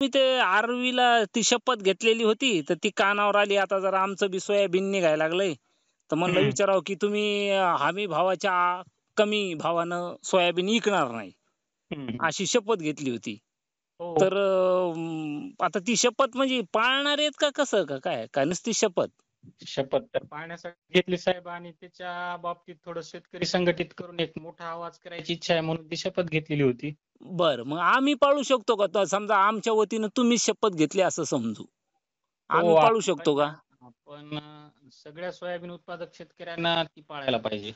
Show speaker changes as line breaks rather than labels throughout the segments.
मी ते आर्वीला ती शपथ घेतलेली होती, तर ती कानावर आली. आता जरा आमचं बी सोयाबीन निघायला लागलंय. तर म्हणलं
हं,
विचारावं, की तुम्ही हमी भावाच्या कमी भावानं सोयाबीन विकणार नाही,
हं, हं.
अशी शपथ घेतली होती.
हो.
तर आता ती शपथ म्हणजे पाळणार आहेत का कसं का काय? का नुसती शपथ?
शपथ तर पाहण्यासाठी घेतली साहेब आणि त्याच्या बाबतीत थोडं शेतकरी संघटित करून एक मोठा आवाज करायची इच्छा आहे म्हणून ती शपथ घेतलेली होती.
बरं, मग आम्ही पाळू शकतो का? तर समजा आमच्या वतीनं तुम्हीच शपथ घेतली असं समजू.
हो,
आम्ही पाळू शकतो का?
आपण सगळ्या सोयाबीन उत्पादक शेतकऱ्यांना ती पाळायला पाहिजे.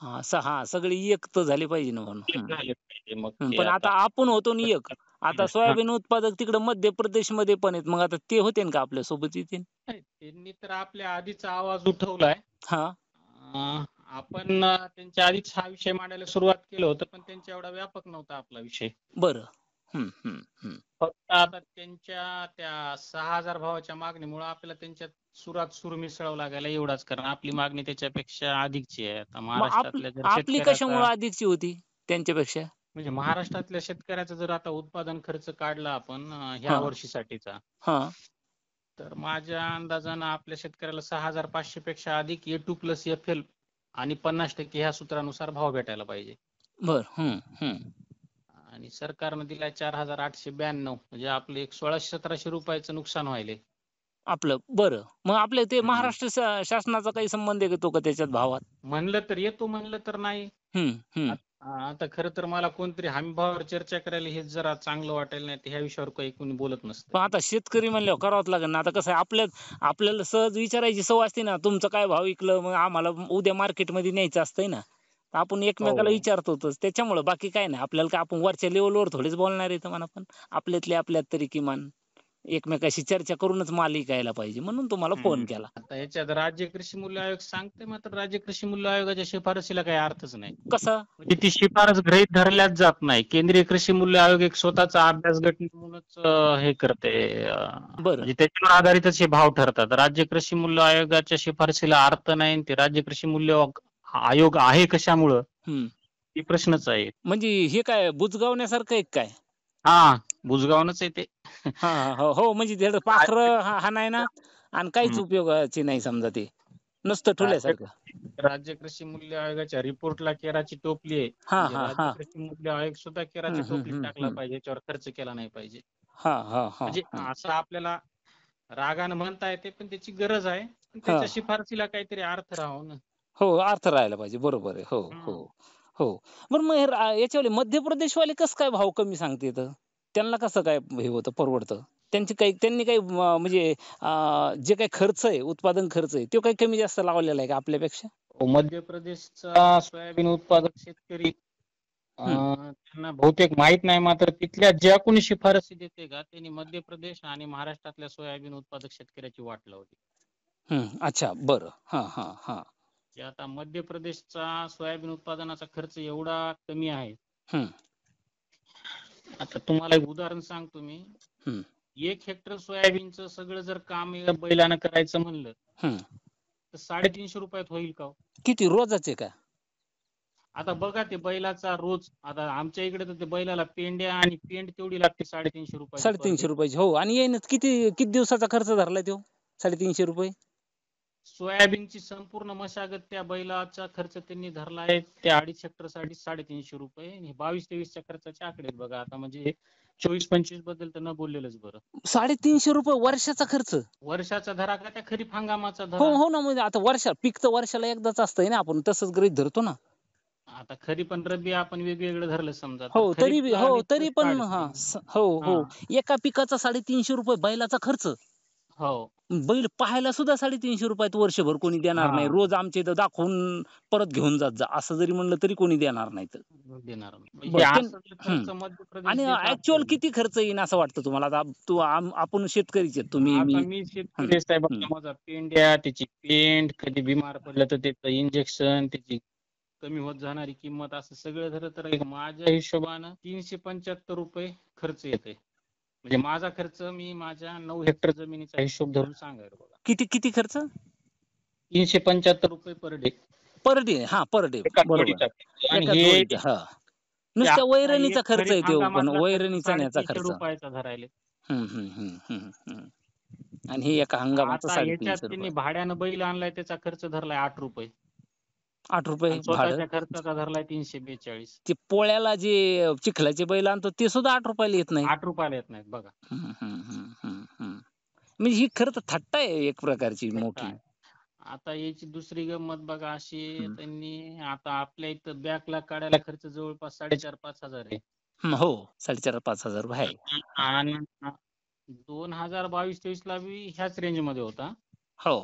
हां, सगळी एक तर झाली पाहिजे ना म्हणून.
एक झाले पाहिजे मग ते
पण
आता.
आता आपण होतो ना एक. आता
हां.
सोयाबीन उत्पादक तिकडे मध्य प्रदेशमध्ये पण आहेत. मग आता ते होते का आपल्यासोबत येतील?
नाही, त्यांनी तर आपल्या आधीचा आवाज उठवलाय.
हां,
आपण त्यांच्या आधीच हा विषय मांडायला सुरुवात केलं होतं, पण त्यांच्या एवढा व्यापक नव्हता आपला विषय.
बरं. हं, हं, हं.
फक्त आता त्यांच्या त्या 6,000 भावाच्या मागणीमुळे आपल्याला त्यांच्यात सुरात सूर मिसळावं लागायला एवढाच, कारण आपली मागणी त्याच्यापेक्षा अधिकची आहे. आता
मग
महाराष्ट्रातल्या जर
आपली
शेतकऱ्याचा
कशामुळं अधिकची होती त्यांच्यापेक्षा?
म्हणजे महाराष्ट्रातल्या शेतकऱ्याचा जर आता उत्पादन खर्च काढला आपण ह्या
हां,
वर्षीसाठीचा,
हां.
तर माझ्या अंदाजानं आपल्या शेतकऱ्याला 6,500 पेक्षा अधिक A2+FL आणि 50% ह्या सूत्रानुसार भाव भेटायला पाहिजे.
बरं. हं, हं.
आणि सरकारनं दिलाय 4,892, म्हणजे आपले एक 1,600-1,700 रुपयाचं नुकसान व्हायले.
आपलं बरं. मग आपले ते
हम्म.
महाराष्ट्र शासनाचा काही संबंध येतो का त्याच्यात भावात?
म्हणलं तर येतो, म्हणलं तर नाही.
हं, हं.
आता खरं तर मला कोणतरी हमीभावावर चर्चा करायला हेच जरा चांगलं वाटायला नाही, तर ह्या विषयावर काही कोणी बोलत नसतं.
पण आता शेतकरी म्हणल्यावर करावंच लागेल ना. आता कसं आहे आपल्याला सहज विचारायची सवय असते ना, तुमचं काय भाव विकलं? मग आम्हाला उद्या मार्केटमध्ये न्यायचं असतंय ना. तर आपण एकमेकाला
हो.
विचारतोच. त्याच्यामुळं बाकी काय नाही. आपल्याला काय आपण वरच्या लेव्हलवर थोडीच बोलणार आहे म्हणा पण. आपल्यातले आपल्यात तरी किमान एकमेकाशी चर्चा करूनच माल विकायला पाहिजे म्हणून तुम्हाला फोन केला.
आता याच्यात राज्य कृषी मूल्य आयोग सांगते, मात्र राज्य कृषी मूल्य आयोगाच्या शिफारसीला काही अर्थच नाही.
कसं?
म्हणजे ती शिफारस गृहीत धरल्याच जात नाही. केंद्रीय कृषी मूल्य आयोग एक स्वतःचा अभ्यास गट म्हणूनच हे करते,
बरं.
म्हणजे त्याच्यावर आधारितच हे भाव ठरतात. राज्य कृषी मूल्य आयोगाच्या शिफारसीला अर्थ नाही. ते राज्य कृषी मूल्य आयोग आहे कशामुळं,
हं.
ही प्रश्नच आहे.
म्हणजे हे काय बुजगावण्यासारखं आहे काय?
हा, बुजगावूनच आहे ते.
हां, हां. हो, म्हणजे त्याला पाखरं हाणाय ना आणि काहीच
हं.
उपयोगाचे नाही समजा ते. नुसतं
राज्य
ठुल्यासारखं.
राज्य कृषी मूल्य आयोगाच्या रिपोर्टला केराची टोपली आहे.
हां,
म्हणजे
हां,
राज्य
हां.
कृषी मूल्य आयोग सुद्धा
हं,
केराच्या
हं,
टोपलीत
हं,
टाकला
हं.
पाहिजे, याच्यावर खर्च केला नाही पाहिजे.
हां, हां, हां,
म्हणजे
हां.
असं आपल्याला रागानं म्हणता येते, पण त्याची गरज आहे. पण त्याच्या
हां.
शिफारसीला काहीतरी अर्थ राहावा ना.
हो, अर्थ राहायला पाहिजे. बरोबर आहे. हो, हो,
हं.
हो. बरं मग हे याच्यावाले मध्य प्रदेशवाले कसं काय भाव कमी सांगतेत? त्यांना कसं काय हे होतं परवडतं? त्यांनी काही म्हणजे जे काही खर्च आहे, उत्पादन खर्च आहे, तो काही कमी जास्त लावलेला आहे का आपल्यापेक्षा?
मध्य प्रदेशचा सोयाबीन उत्पादक शेतकरी
हं,
त्यांना बहुतेक माहित नाही, मात्र तिथल्या ज्या कोणी शिफारसी देते का, त्यांनी मध्य प्रदेश आणि महाराष्ट्रातल्या सोयाबीन उत्पादक शेतकऱ्याची वाट लावली.
हं. अच्छा बरं. हां, हां, हां.
की आता मध्य प्रदेशचा सोयाबीन उत्पादनाचा खर्च एवढा कमी आहे.
हं,
आता तुम्हाला एक उदाहरण सांगतो मी.
हं,
1 हेक्टर सोयाबीनचं सगळं जर काम बैलानं करायचं म्हणलं,
हं.
तर 350 रुपयात होईल का हो?
किती रोजाचे का?
आता बघा ते बैलाचा रोज, आता आमच्या इकडे तर ते बैलाला पेंड्या आणि पेंड तेवढी लागते 350 रुपयाची पर डे.
₹350 हो आणि येईनच किती दिवसाचा खर्च धरलाय तो? ₹350
सोयाबीनची संपूर्ण मशागत त्या बैलाचा खर्च त्यांनी धरला आहे त्या 2.5 हेक्टर साठी 350 रुपये. आणि 22-23च्या खर्चाचे आकडे आहेत बघा. आता म्हणजे 24-25 बद्दल तर न बोललेलंच बरं.
₹350 वर्षाचा खर्च?
वर्षाचा धरा का त्या खरीप हंगामाचा
हो,
धरा.
हो ना. म्हणजे आता पीक तर वर्षाला एकदाच असतंय ना, आपण तसंच गृहीत धरतो ना.
आता खरीप आणि रब्बी आपण वेगवेगळं धरलं समजा,
हो,
तर
तरी बी
खरीपला
हो, तरी
20
पण हां,
काढतील.
हो,
हा.
हो. एका पिकाचा ₹350 बैलाचा खर्च.
हो.
बैल पाहायला सुद्धा ₹350 त वर्षभर कोणी देणार
हा.
नाही. रोज आमच्या इथं दाखवून परत घेऊन जात जा, असं जरी म्हणलं तरी कोणी देणार नाहीत.
देणार नाही. हे
बरं
असं जर
हं.
खर्च मध्य प्रदेश
आणि
देत
ॲक्चुअल
असेल.
किती खर्च येईन असं वाटतं तुम्हाला? आता आपण शेतकरीच आहेत तुम्ही,
आता
मी.
मी
हं,
शेतकरी साहेब,
हं.
माझा पेंड्या, त्याची पेंड, कधी बिमार पडलं तर त्याचं इंजेक्शन, त्याची कमी होत जाणारी किंमत, असं सगळं झालं तर एक माझ्या हिशोबानं ₹375 खर्च येते. म्हणजे माझा खर्च मी माझ्या 9 हेक्टर जमिनीचा हिशोब धरून सांगायला बघा.
किती खर्च?
₹375 पर डे.
Per day. हां, पर डे.
एका
बरोबर.
जोडीचा. आणि
एका
हे
जोडीचा. हां.
ते
नुसत्या
आता
वैरणीचा
एक
खर्च आहे
खरीप
तो, पण
हंगामातला खर्च
वैरणीचा आणि याचा
350
खर्च.
रुपयाचा धरायले.
हं, हं, हं, हं, हं. आणि हे एका हंगामाचा
आता याच्यात त्यांनी
₹350.
भाड्यानं बैल आणलाय, त्याचा खर्च धरलाय ₹8
₹8
आणि
भाडं.
स्वतःच्या खर्चाचा धरलाय 342.
ते पोळ्याला जे चिखलाचे बैल आणतो ते सुद्धा ₹8 येत नाहीत.
₹8 येत नाहीत बघा.
हं, हं, हं, हं, हं. म्हणजे ही खरं तर थट्टा आहे एक प्रकारची
थट्टा
मोठी.
आहे. आता याची दुसरी गंमत बघा अशी,
हं.
त्यांनी आता आपल्या इथं बॅकला काढायला खर्च जवळपास 4,500-5,000 आहे.
हं, हो. 4,500-5,000 आहे. हां.
आणि 2022-23 ला बी ह्याच रेंजमध्ये होता.
हो.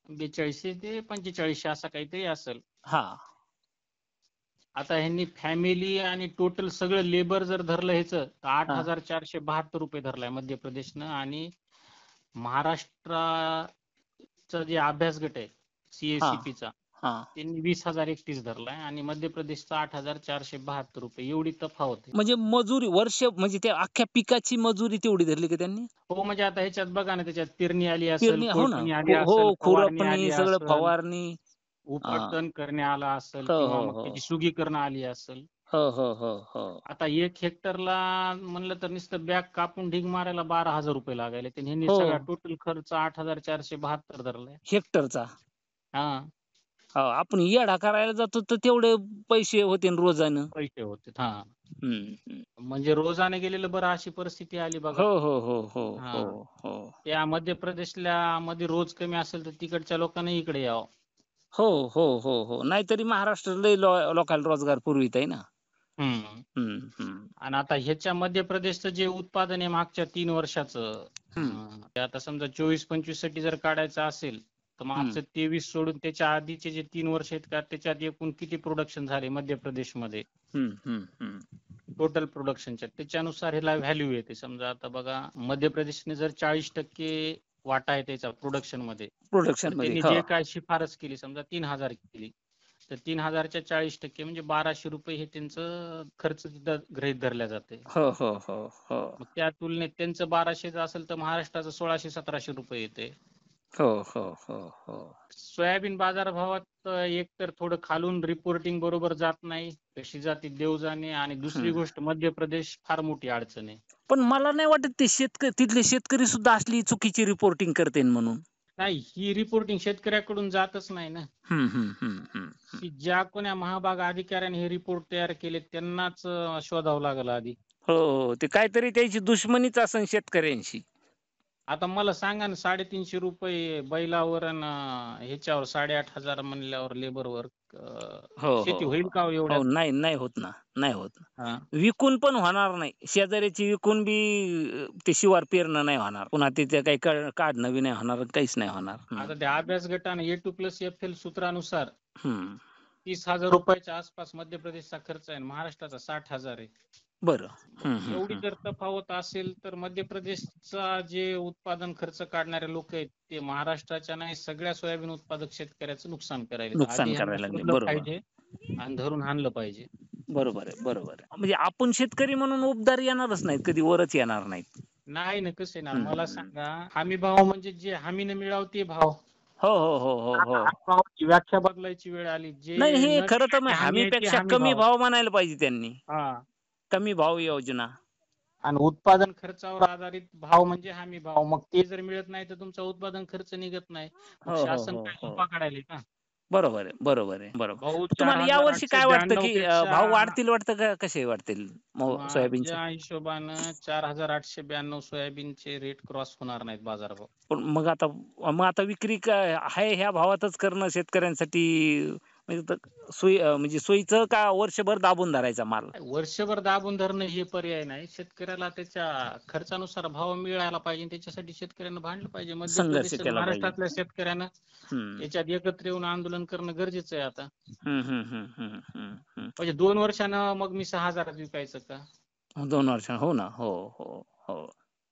4200 ते 4500 असा काहीतरी असेल.
हां.
आता ह्यांनी फॅमिली आणि टोटल सगळं लेबर जर धरलं ह्याचं, तर
हां.
₹8,472 धरलाय मध्य प्रदेशनं. आणि महाराष्ट्राचा जे अभ्यास गट आहे
हां.
CACP चा,
हां.
त्यांनी 20,031 धरलाय आणि मध्य प्रदेशचा ₹8,472. एवढी तफावत आहे.
म्हणजे मजुरी वर्ष म्हणजे त्या अख्ख्या पिकाची मजुरी तेवढी धरली का त्यांनी?
हो, म्हणजे आता ह्याच्यात बघा ना, त्याच्यात पेरणी आली असेल,
पेरणी हो ना.
कोळपणी आली
हो,
असेल, फवारणी
खुरपणी
आली
सगळं
असेल,
फवारणी. हां.
उपटन करणे आला असेल,
हो,
किंवा
हो,
मग
हो.
त्याची सुगीकरण आली असेल.
हो, हो, हो, हो.
आता 1 हेक्टरला म्हणलं तर नुसतं बॅग कापून ढीग मारायला ₹12,000 लागायले. तर ह्यांनी
हो.
सगळा टोटल खर्च 8,472 धरलाय.
हेक्टरचा.
हां,
हो, आपण येडा करायला जातो तर तेवढे पैसे होतील रोजानं.
पैसे होते. हां,
हं, हं.
म्हणजे रोजाने गेलेलं बरं, अशी परिस्थिती आली
हो,
बघा.
हो, हो, हो, हो,
हां,
हो.
त्या मध्य प्रदेशला मध्ये रोज कमी असेल तर तिकडच्या लोकांनी इकडे यावं.
हो, हो, हो, हो. नाहीतरी महाराष्ट्र लय लोकांना रोजगार पुरवीत आहे ना.
हं.
हं, हं.
आणि आता ह्याच्या मध्य प्रदेशचं जे उत्पादन आहे मागच्या 3 वर्षाचं,
हं,
ते आता समजा 24-25 साठी जर काढायचं असेल, तर
हं.
मागचं 23 सोडून त्याच्या आधीचे जे 3 वर्ष आहेत का, त्याच्यात एकूण किती प्रोडक्शन झाले मध्य प्रदेशमध्ये
हं, हं, हं.
टोटल प्रोडक्शनच्या, त्याच्यानुसार ह्याला व्हॅल्यू येते. समजा आता बघा, मध्य प्रदेशने जर 40% वाटा आहे त्याचा प्रोडक्शन मध्ये, तर
प्रोडक्शनमध्ये.
त्यांनी
हो.
जे काय शिफारस केली, समजा 3,000 केली, तर 3,000च्या 40% म्हणजे ₹1,200 हे त्यांचं खर्च तिथं गृहीत धरल्या जाते.
हो, हो, हो, हो.
मग त्या तुलनेत त्यांचं 1200 असेल तर महाराष्ट्राचं 1600-1700 येते.
हो, हो, हो, हो.
सोयाबीन बाजारभावात एक तर थोडं खालून रिपोर्टिंग बरोबर जात नाही, कशी जाते देव जाणे. आणि दुसरी
हं.
गोष्ट, मध्य प्रदेश फार मोठी अडचण आहे.
पण मला नाही वाटत ते तिथले शेतकरी सुद्धा असली चुकीची रिपोर्टिंग करतील म्हणून.
नाही, ही रिपोर्टिंग शेतकऱ्याकडून जातच नाही ना.
हं, हं, हं, हं, हं.
ही ज्या कोण्या महाभाग अधिकाऱ्याने हे रिपोर्ट तयार केले त्यांनाच शोधावं लागलं आधी.
हो, हो. ते काहीतरी त्याची दुश्मनीच असेल शेतकऱ्यांशी.
आता मला सांगा ना, ₹350 बैलावर आणि ह्याच्यावर 8,500 म्हणल्यावर लेबरवर
हो, हो,
शेती होईल
हो.
का हो
हो,
एवढ्यात?
नाही, नाही होत ना. नाही होत.
हा.
विकून पण होणार नाही. शेजाऱ्याची विकून बी ते शिवार पेरणं नाही होणार. पुन्हा तिथे काही काढणं बी नाही होणार, काहीच नाही होणार. हं.
आता त्या अभ्यास गटाने A2+FL सूत्रानुसार
हं.
₹30,000 आसपास मध्य प्रदेशचा खर्च आहे आणि महाराष्ट्राचा 60,000 आहे.
बरं.
मग
हं, हं,
एवढी
हं.
जर तफावत असेल तर मध्य प्रदेशचा जे उत्पादन खर्च काढणारे लोक आहेत, ते महाराष्ट्राच्या नाही सगळ्या सोयाबीन उत्पादक शेतकऱ्याचं नुकसान करायला. आधी
नुकसान
ह्यांना
करायला लागले.
शोधलं
बरोबर.
पाहिजे आणि धरून हाणलं पाहिजे.
बरोबर आहे, बरोबर आहे. म्हणजे आपण शेतकरी म्हणून उबदार येणारच नाहीत, कधी वरच येणार नाहीत.
नाही ना, कसं येणार मला
हं.
सांगा. हमी भाव म्हणजे जे हमीने मिळावं ते भाव.
हो, हो, हो, हो,
आता
हो.
हमी भावाची व्याख्या बदलायची वेळ आली.
नाही
जे
हे
न
खरं तर मग
विकण्याची हमी आहे ते
हमीपेक्षा
हमी
कमी
भाव.
भाव म्हणायला पाहिजे त्यांनी.
हा.
कमी भाव योजना.
आणि उत्पादन खर्चावर आधारित भाव म्हणजे हमी भाव. मग ते जर मिळत नाही तर तुमचा उत्पादन खर्च निघत नाही. मग
हो, हो,
शासन
हो,
काय
हो.
झोपा काढायले का?
बरोबर आहे, बरोबर आहे, बरोबर.
भाऊ,
तुम्हाला यावर्षी काय वाटतं,
4,892
की
पेक्षा
भाव वाढतील वाटतं का कसे वाढतील सोयाबीनचे?
माझ्या हिशोबानं 4,892 सोयाबीनचे रेट क्रॉस होणार नाहीत बाजारभाव.
पण मग आता विक्री काय आहे ह्या भावातच करणं शेतकऱ्यांसाठी म्हणजे म्हणजे सोयीचं का वर्षभर दाबून धरायचा माल?
वर्षभर दाबून धरणं हे पर्याय नाही. शेतकऱ्याला त्याच्या खर्चानुसार भाव मिळायला पाहिजे आणि त्याच्यासाठी शेतकऱ्यांना भांडलं पाहिजे. मध्य
संघर्ष
प्रदेश आणि
केला पाहिजे.
महाराष्ट्रातल्या शेतकऱ्यांना
हं.
याच्यात एकत्र येऊन आंदोलन करणं गरजेचं आहे आता.
हं, हं, हं, हं, हं, हं.
म्हणजे 2 वर्षानं मग मी 6,000 विकायचं का?
2 वर्षां हो ना. हो, हो, हो.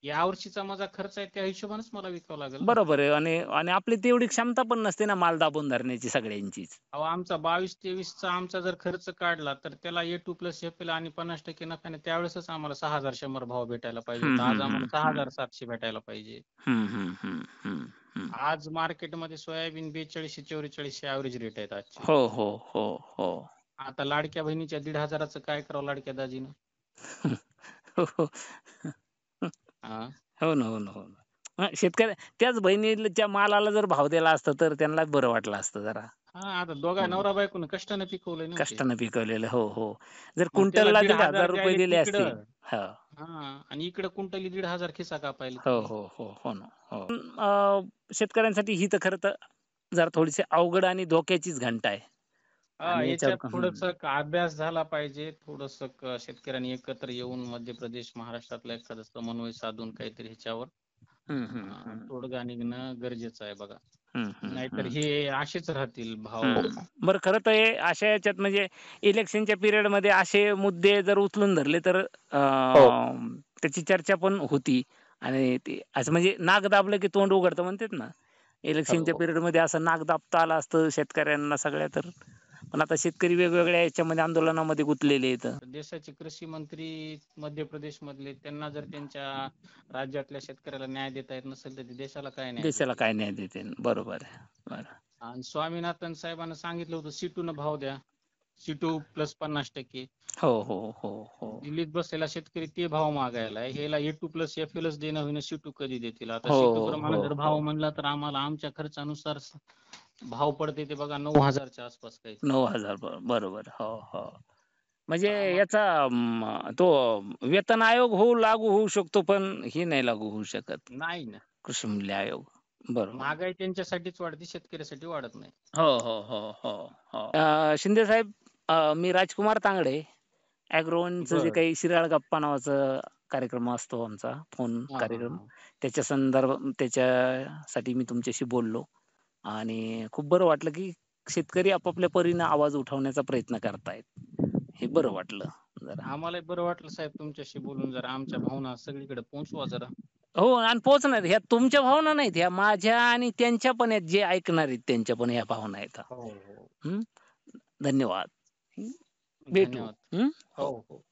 या वर्षीचा माझा खर्च आहे त्या हिशोबानेच मला विकावं लागेल ना.
बरोबर आहे आणि आणि आपली तेवढी क्षमता पण नसते ना माल दाबून धरण्याची सगळ्यांचीच.
अहो, आमचा 22-23चा आमचा जर खर्च काढला तर त्याला A2+FL आणि 50% नफ्याने त्यावेळेसच आम्हाला 6,100 भाव भेटायला पाहिजे
हं,
होता. आज
हं, हं,
आम्हाला
हं.
6,700 भेटायला पाहिजे.
हं, हं, हं, हं, हं.
आज मार्केटमध्ये सोयाबीन 4200-4400 ॲव्हरेज रेट आहेत आजचे.
हो, हो, हो, हो.
आता लाडक्या बहिणीच्या 1,500चं काय करावं लाडक्या दाजीनं?
हो, हो.
हा
हो ना, हो ना, हो ना. शेतकऱ्या त्याच बहिणीच्या मालाला जर भाव दिला असता तर त्यांना बरं वाटलं असतं जरा.
हा आता दोघा
हं.
नवरा बायकोनं कष्टानं पिकवलंय ना ते.
कष्टानं पिकवलेलं. हो, हो. जर
मग त्याला
क्विंटलला दिले
1,500
₹1000
द्यायले
दिले असते.
तिकडं.
हां.
हा आणि इकडं कुंटली 1,500 खिसा कापायला
हो,
तुम्ही.
हो, हो. हो ना. हो. शेतकऱ्यांसाठी ही तर खरं तर जरा थोडीशी अवघड आणि धोक्याचीच घंटा आहे.
हा
आणि
याच्यात
याच्यावर हं.
थोडंसं अभ्यास झाला पाहिजे. थोडंसं शेतकऱ्यांनी एकत्र येऊन मध्य प्रदेश, महाराष्ट्रातला एखादा समन्वय साधून काहीतरी ह्याच्यावर
हं, हं, हं.
तोडगा निघणं गरजेचं आहे बघा.
हं, हं,
नाहीतर
हं.
हे असेच राहतील भाव.
हं. बरं खरं तर हे अशा याच्यात म्हणजे इलेक्शनच्या पिरियडमध्ये असे मुद्दे जर उचलून धरले तर
हो.
त्याची चर्चा पण होती आणि ते असं म्हणजे नाक दाबलं की तोंड उघडतं म्हणतात ना. इलेक्शनच्या
हो.
पिरियडमध्ये असं नाक दाबता आलं असतं शेतकऱ्यांना सगळ्या तर पण आता शेतकरी वेगवेगळ्या याच्यामध्ये आंदोलनामध्ये गुंतलेले आहेत.
देशाचे कृषी मंत्री मध्य प्रदेश मधले त्यांना जर त्यांच्या राज्यातल्या शेतकऱ्याला न्याय देता येत नसेल तर ते देशाला काय न्याय
देशाला
देतील.
काय न्याय देते? बरोबर आहे. बरं.
आणि स्वामीनाथन साहेबांना सांगितलं होतं C2 न भाव द्या. C2 plus 50%.
हो, हो, हो, हो.
दिल्लीत बसलेला शेतकरी ते भाव मागायलाय. ह्याला A2 प्लस FLच देणं होईना C2 कधी देतील? आता
हो,
C2
हो,
प्रमाणे
हो,
जर
हो.
भाव म्हणला तर आम्हाला आमच्या खर्चानुसार भाव पडते ते बघा 9,000च्या आसपास काहीतरी.
9,000 बरोबर. हो, हो. म्हणजे
आम्हा
याचा तो वेतन आयोग लागू होऊ शकतो, पण हे नाही लागू होऊ शकत.
नाही ना.
कृषी मूल्य आयोग. बरोबर.
महागाई त्यांच्यासाठीच वाढते, शेतकऱ्यासाठी वाढत नाही.
हो, हो, हो, हो, हो. शिंदे साहेब, मी राजकुमार तांगडे. अॅग्रोवनचं जे
बरं.
काही शिराळ गप्पा नावाचा कार्यक्रम असतो आमचा फोन
हां, हां,
कार्यक्रम,
हां.
त्याच्यासाठी मी तुमच्याशी बोललो आणि खूप बरं वाटलं, की शेतकरी आपापल्या परीनं आवाज उठवण्याचा प्रयत्न करतायत. हे बरं वाटलं जरा.
आम्हालाही बरं वाटलं साहेब तुमच्याशी बोलून. जरा आमच्या भावना सगळीकडे पोहोचवा जरा.
हो आणि पोहोचणार ह्या तुमच्या भावना नाहीत, ह्या माझ्या आणि त्यांच्या पण आहेत, जे ऐकणार आहेत त्यांच्या पण ह्या भावना आहेत.
हो, हो.
हं. धन्यवाद. भेटू.
धन्यवाद.
हं.
हो,
हो.
हो.